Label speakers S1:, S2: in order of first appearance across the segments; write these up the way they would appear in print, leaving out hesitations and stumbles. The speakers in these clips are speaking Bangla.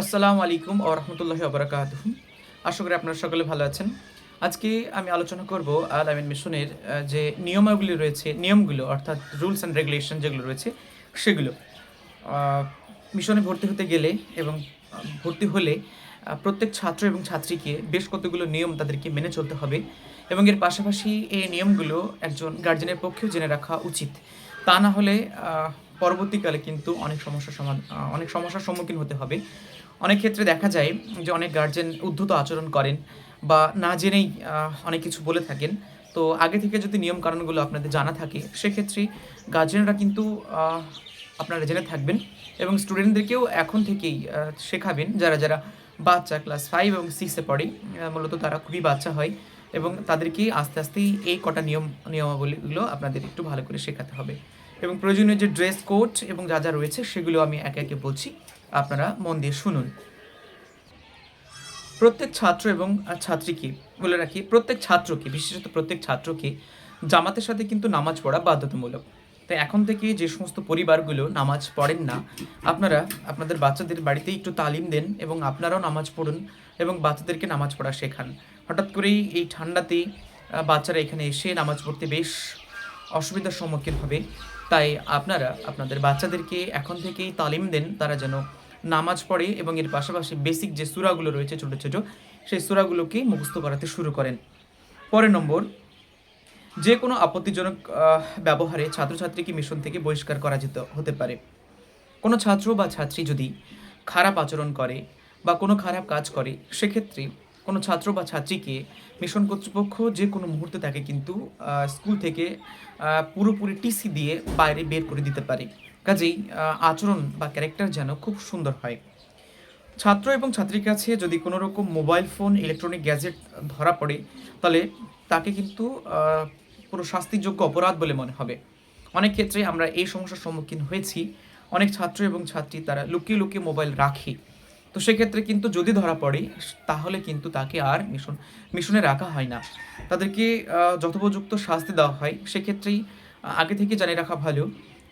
S1: আসসালামু আলাইকুম ওয়া রাহমাতুল্লাহি ওয়া বারাকাতুহু। আশা করি আপনারা সকলে ভালো আছেন। আজকে আমি আলোচনা করব আল আমিন মিশনের যে নিয়মাবলী রয়েছে, নিয়মগুলো অর্থাৎ রুলস অ্যান্ড রেগুলেশন যেগুলো রয়েছে সেগুলো। আ মিশনে ভর্তি হতে গেলে এবং ভর্তি হলে প্রত্যেক ছাত্র এবং ছাত্রীকে বেশ কতগুলো নিয়ম তাদেরকে মেনে চলতে হবে এবং এর পাশাপাশি এই নিয়মগুলো একজন গার্ডিয়ানের পক্ষেও জেনে রাখা উচিত। তা না হলে পরবর্তীকালে কিন্তু অনেক সমস্যার সম্মুখীন হতে হবে। অনেক ক্ষেত্রে দেখা যায় যে অনেক গার্ডিয়ান উদ্ধত আচরণ করেন বা না জেনেই অনেক কিছু বলে থাকেন। তো আগে থেকে যদি নিয়ম-কানুনগুলো আপনাদের জানা থাকে, সেক্ষেত্রে গার্জিয়ানরা কিন্তু আহ আপনারা জেনে থাকবেন এবং স্টুডেন্টদেরকেও এখন থেকেই শেখাবেন যারা বাচ্চা ক্লাস 5 এবং 6 এ পড়ে। মূলত তারা খুবই বাচ্চা হয় এবং তাদেরকে আস্তে, আস্তেই এই কটা নিয়মাবলীগুলো আপনাদের একটু ভালো করে শেখাতে হবে। এবং প্রয়োজনীয় যে ড্রেস কোড এবং যা রয়েছে সেগুলো আমি একে, একে বলছি। আপনারা মন দিয়ে শুনুন। প্রত্যেক ছাত্র এবং ছাত্রীকে বলে রাখি, প্রত্যেক ছাত্রকে, বিশেষত প্রত্যেক ছাত্রকে জামাতের সাথে কিন্তু নামাজ পড়া বাধ্যতামূলক। তাই এখন থেকে যে সমস্ত পরিবারগুলো নামাজ পড়েন না, আপনারা আপনাদের বাচ্চাদের বাড়িতেই একটু তালিম দেন এবং আপনারাও নামাজ পড়ুন এবং বাচ্চাদেরকে নামাজ পড়া শেখান। হঠাৎ করেই এই ঠান্ডাতে বাচ্চারা এখানে এসে নামাজ পড়তে বেশ অসুবিধার সম্মুখীন হবে। তাই আপনারা আপনাদের বাচ্চাদেরকে এখন থেকেই তালিম দেন, তারা যেন নামাজ পড়ে এবং এর পাশাপাশি বেসিক যে সূরাগুলো রয়েছে ছোট, ছোট সেই সূরাগুলোকে মুখস্থ করাতে শুরু করেন। পরের নম্বর, যে কোনো আপত্তিজনক ব্যবহারে ছাত্রছাত্রীকে মিশন থেকে বহিষ্কার করা হতে পারে। কোনো ছাত্র বা ছাত্রী যদি খারাপ আচরণ করে বা কোনো খারাপ কাজ করে, সেক্ষেত্রে কোনো ছাত্র বা ছাত্রীকে মিশন কর্তৃপক্ষ যে কোনো মুহূর্তে তাকে কিন্তু স্কুল থেকে পুরোপুরি টিসি দিয়ে বাইরে বের করে দিতে পারে। কাজেই আচরণ বা ক্যারেক্টার যেন খুব সুন্দর হয়। ছাত্র এবং ছাত্রীর কাছে যদি কোনো রকম মোবাইল ফোন, ইলেকট্রনিক গ্যাজেট ধরা পড়ে, তাহলে তাকে কিন্তু পুরো শাস্তিযোগ্য অপরাধ বলে মনে হবে। অনেক ক্ষেত্রে আমরা এই সমস্যার সম্মুখীন হয়েছি। অনেক ছাত্র এবং ছাত্রী তারা লুকিয়ে, লুকিয়ে মোবাইল রাখে। তো সেক্ষেত্রে কিন্তু যদি ধরা পড়ে, তাহলে কিন্তু তাকে আর মিশনে রাখা হয় না। তাদেরকে যথোপযুক্ত শাস্তি দেওয়া হয়। সেক্ষেত্রেই আগে থেকে জানিয়ে রাখা ভালো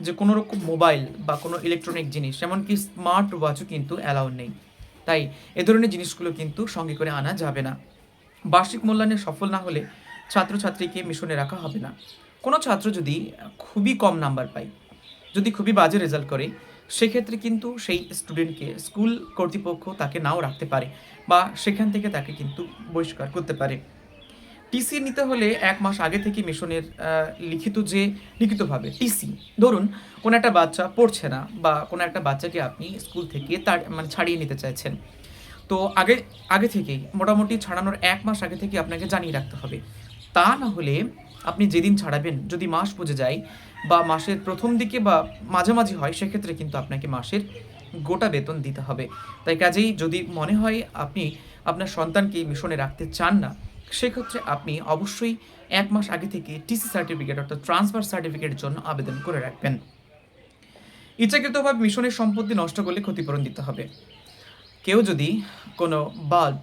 S1: যে কোনো রকম মোবাইল বা কোনো ইলেকট্রনিক জিনিস, এমনকি স্মার্ট ওয়াচও কিন্তু অ্যালাউড নেই। তাই এ ধরনের জিনিসগুলো কিন্তু সঙ্গে করে আনা যাবে না। বার্ষিক মূল্যায়নে সফল না হলে ছাত্রছাত্রীকে মিশনে রাখা হবে না। কোনো ছাত্র যদি খুবই কম নাম্বার পায়, যদি খুবই বাজে রেজাল্ট করে, সেক্ষেত্রে কিন্তু সেই স্টুডেন্টকে স্কুল কর্তৃপক্ষ তাকে নাও রাখতে পারে বা সেখান থেকে তাকে কিন্তু বহিষ্কার করতে পারে। টিসি নিতে হলে ১ মাস আগে থেকে মিশনের লিখিতভাবে টিসি, ধরুন কোনো একটা বাচ্চা পড়ছে না বা কোনো একটা বাচ্চাকে আপনি স্কুল থেকে মানে ছাড়িয়ে নিতে চাইছেন। তো আগে থেকেই মোটামুটি ছাড়ানোর ১ মাস আগে থেকে আপনাকে জানিয়ে রাখতে হবে। তা না হলে আপনি যেদিন ছাড়াবেন যদি মাস বুঝে যায় বা মাসের ১ম দিকে বা মাঝামাঝি হয়, সেক্ষেত্রে কিন্তু আপনাকে মাসের গোটা বেতন দিতে হবে। তাই কাজেই যদি মনে হয় আপনি আপনার সন্তানকে মিশনে রাখতে চান না, সেক্ষেত্রে আপনি অবশ্যই ১ মাস আগে থেকে টিসি সার্টিফিকেট অর্থাৎ ট্রান্সফার সার্টিফিকেটের জন্য আবেদন করে রাখবেন। ইচ্ছাকৃতভাবে মিশনের সম্পত্তি নষ্ট করলে ক্ষতিপূরণ দিতে হবে। কেউ যদি কোনো বাল্ব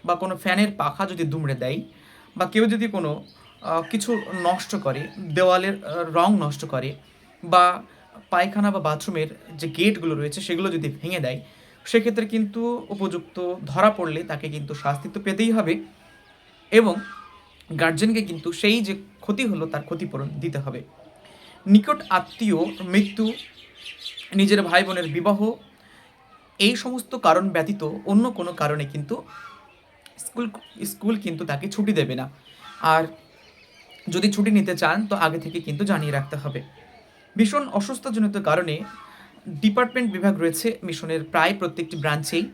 S1: বা কোনো ফ্যানের পাখা যদি দুমড়ে দেয় বা কেউ যদি কোনো কিছু নষ্ট করে, দেওয়ালের রং নষ্ট করে বা পায়খানা বা বাথরুমের যে গেটগুলো রয়েছে সেগুলো যদি ভেঙে দেয়, সেক্ষেত্রে কিন্তু উপযুক্ত ধরা পড়লে তাকে কিন্তু শাস্তি তো পেতেই হবে এবং গার্জেনকে কিন্তু সেই যে ক্ষতি হলো তার ক্ষতিপূরণ দিতে হবে। নিকট আত্মীয় মৃত্যু, নিজের ভাই বোনের বিবাহ, এই সমস্ত কারণ ব্যতীত অন্য কোনো কারণে কিন্তু স্কুল স্কুল কিন্তু তাকে ছুটি দেবে না। আর যদি ছুটি নিতে চান তো আগে থেকে কিন্তু জানিয়ে রাখতে হবে। ভীষণ অসুস্থজনিত কারণে ডিপার্টমেন্ট বিভাগ রয়েছে মিশনের প্রায় প্রত্যেকটি ব্রাঞ্চেই।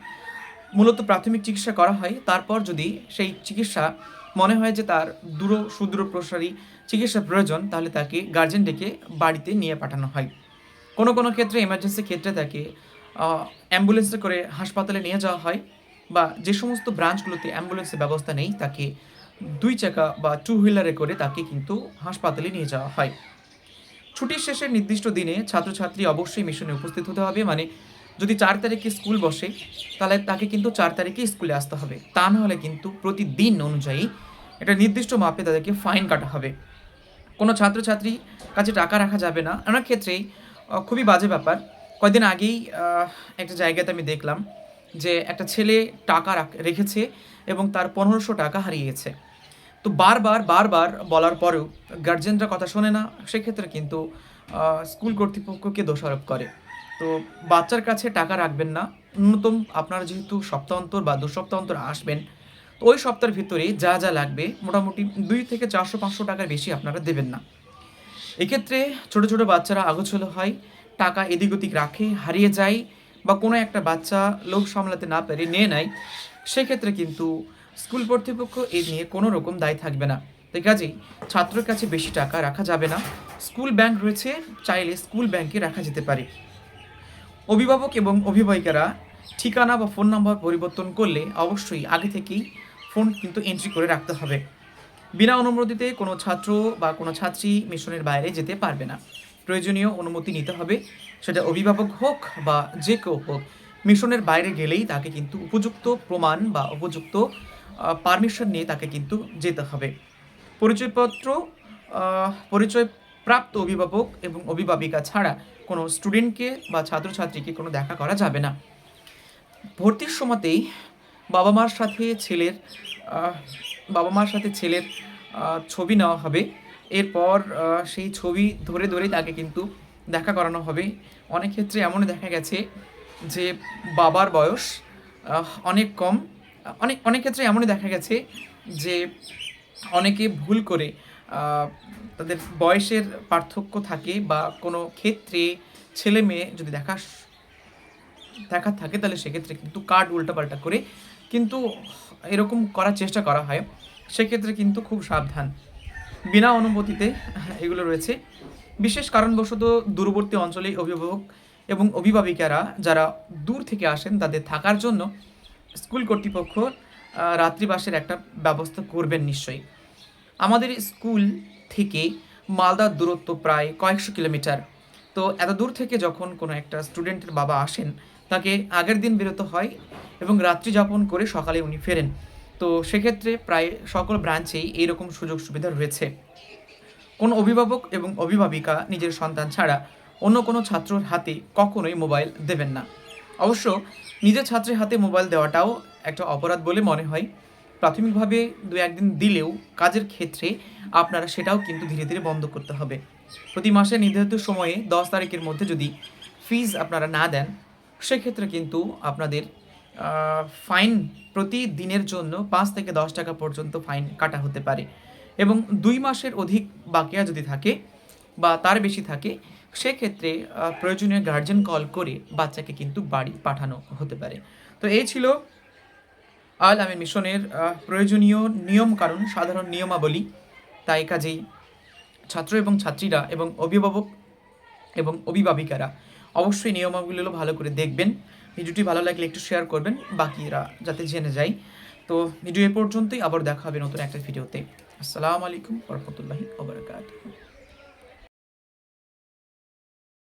S1: মূলত প্রাথমিক চিকিৎসা করা হয়। তারপর যদি সেই চিকিৎসা মনে হয় যে তার সুদূরপ্রসারী চিকিৎসা প্রয়োজন, তাহলে তাকে গার্জেন ডেকে বাড়িতে নিয়ে পাঠানো হয়। কোনো ক্ষেত্রে এমার্জেন্সি ক্ষেত্রে তাকে অ্যাম্বুলেন্সে করে হাসপাতালে নিয়ে যাওয়া হয় বা যে সমস্ত ব্রাঞ্চগুলোতে অ্যাম্বুলেন্সের ব্যবস্থা নেই, তাকে ২ চাকা বা টু হুইলারে করে তাকে কিন্তু হাসপাতালে নিয়ে যাওয়া হয়। ছুটির শেষের নির্দিষ্ট দিনে ছাত্রছাত্রী অবশ্যই মিশনে উপস্থিত হতে হবে। মানে যদি ৪ তারিখে স্কুল বসে, তাহলে তাকে কিন্তু ৪ তারিখেই স্কুলে আসতে হবে। তা না হলে কিন্তু প্রতিদিন অনুযায়ী একটা নির্দিষ্ট মাপে তাদেরকে ফাইন কাটা হবে। কোনো ছাত্রছাত্রীর কাছে টাকা রাখা যাবে না। অনেক ক্ষেত্রেই খুবই বাজে ব্যাপার। কয়দিন আগেই একটা জায়গাতে আমি দেখলাম যে একটা ছেলে টাকা রেখেছে এবং তার 1500 টাকা হারিয়ে গেছে। তো বারবার বারবার বলার পরেও গার্জেনরা কথা শোনে না, সেক্ষেত্রে কিন্তু স্কুল কর্তৃপক্ষকে দোষারোপ করে। তো বাচ্চার কাছে টাকা রাখবেন না। ন্যূনতম আপনারা যেহেতু সপ্তাহ অন্তর বা ২ সপ্তাহ অন্তর আসবেন, তো ওই সপ্তাহের ভিতরে যা যা লাগবে মোটামুটি ২ থেকে ৪০০-৫০০ টাকার বেশি আপনারা দেবেন না। এক্ষেত্রে ছোট ছোট বাচ্চারা আগোছালো হয়, টাকা এদিক ওদিক রাখে, হারিয়ে যায়, বা কোনো একটা বাচ্চা লোভ সামলাতে না পেরে নিয়ে নেয়, সেক্ষেত্রে কিন্তু স্কুল কর্তৃপক্ষ এ নিয়ে কোনো রকম দায় থাকবে না। তাই কাজেই ছাত্রের কাছে বেশি টাকা রাখা যাবে না। স্কুল ব্যাংক রয়েছে, চাইলে স্কুল ব্যাংকে রাখা যেতে পারে। অভিভাবক এবং অভিভাবিকারা ঠিকানা বা ফোন নাম্বার পরিবর্তন করলে অবশ্যই আগে থেকেই ফোন কিন্তু এন্ট্রি করে রাখতে হবে। বিনা অনুমতিতে কোনো ছাত্র বা কোনো ছাত্রী মিশনের বাইরে যেতে পারবে না। প্রয়োজনীয় অনুমতি নিতে হবে, সেটা অভিভাবক হোক বা যে কেউ হোক। মিশনের বাইরে গেলেই তাকে কিন্তু উপযুক্ত প্রমাণ বা উপযুক্ত পারমিশন নিয়ে তাকে কিন্তু যেতে হবে। পরিচয়পত্র, পরিচয় প্রাপ্ত অভিভাবক এবং অভিভাবিকা ছাড়া কোনো স্টুডেন্টকে বা ছাত্রছাত্রীকে কোনো দেখা করা যাবে না। ভর্তির সময়তেই বাবা মার সাথে ছেলের আহ, বাবা মার সাথে ছেলের ছবি নেওয়া হবে। এরপর সেই ছবি ধরে ধরে তাকে কিন্তু দেখা করানো হবে। অনেক ক্ষেত্রে এমনও দেখা গেছে যে বাবার বয়স অনেক কম। অনেক অনেক ক্ষেত্রে এমনই দেখা গেছে যে অনেকে ভুল করে আহ, তাদের বয়সের পার্থক্য থাকে, বা কোনো ক্ষেত্রে ছেলে মেয়ে যদি দেখার থাকে, তাহলে সেক্ষেত্রে কিন্তু কার্ড উল্টাপাল্টা করে কিন্তু এরকম করার চেষ্টা করা হয়। সেক্ষেত্রে কিন্তু খুব সাবধান। বিনা অনুমতিতে এগুলো রয়েছে। বিশেষ কারণবশত দূরবর্তী অঞ্চলে অভিভাবক এবং অভিভাবিকারা যারা দূর থেকে আসেন, তাদের থাকার জন্য স্কুল কর্তৃপক্ষ রাত্রিবাসের একটা ব্যবস্থা করবেন নিশ্চয়ই। আমাদের স্কুল থেকে মালদার দূরত্ব প্রায় কয়েকশো কিলোমিটার। তো এত দূর থেকে যখন কোনো একটা স্টুডেন্টের বাবা আসেন, তাকে আগের দিন বেরোতে হয় এবং রাত্রি যাপন করে সকালে উনি ফেরেন। তো সেক্ষেত্রে প্রায় সকল ব্রাঞ্চেই এইরকম সুযোগ সুবিধা রয়েছে। কোনো অভিভাবক এবং অভিভাবিকা নিজের সন্তান ছাড়া অন্য কোনো ছাত্রর হাতে কখনোই মোবাইল দেবেন না। অবশ্য নিজের ছাত্রের হাতে মোবাইল দেওয়াটাও একটা অপরাধ বলে মনে হয়। প্রাথমিকভাবে দু একদিন দিলেও কাজের ক্ষেত্রে আপনারা সেটাও কিন্তু ধীরে ধীরে বন্ধ করতে হবে। প্রতি মাসে নির্ধারিত সময়ে 10 তারিখের মধ্যে যদি ফিজ আপনারা না দেন, সেক্ষেত্রে কিন্তু আপনাদের ফাইন প্রতি দিনের জন্য 5 থেকে 10 টাকা পর্যন্ত ফাইন কাটা হতে পারে। এবং 2 মাসের অধিক বাকিয়া যদি থাকে বা তার বেশি থাকে, সেক্ষেত্রে প্রয়োজনীয় গার্জেন কল করে বাচ্চাকে কিন্তু বাড়ি পাঠানো হতে পারে। তো এই ছিল আল আমিন মিশনের প্রয়োজনীয় নিয়ম কানুন, সাধারণ নিয়মাবলী। তাই কাজেই ছাত্র এবং ছাত্রীরা এবং অভিভাবক এবং অভিভাবিকারা অবশ্যই নিয়মাবলীগুলো ভালো করে দেখবেন। ভিডিওটি ভালো লাগলে একটু শেয়ার করবেন, বাকিরা যাতে জেনে যায়। তো ভিডিও এ পর্যন্তই, আবার দেখা হবে নতুন একটা ভিডিওতে। আসসালামু আলাইকুম ওয়া রাহমাতুল্লাহি ওয়া বারাকাতুহু।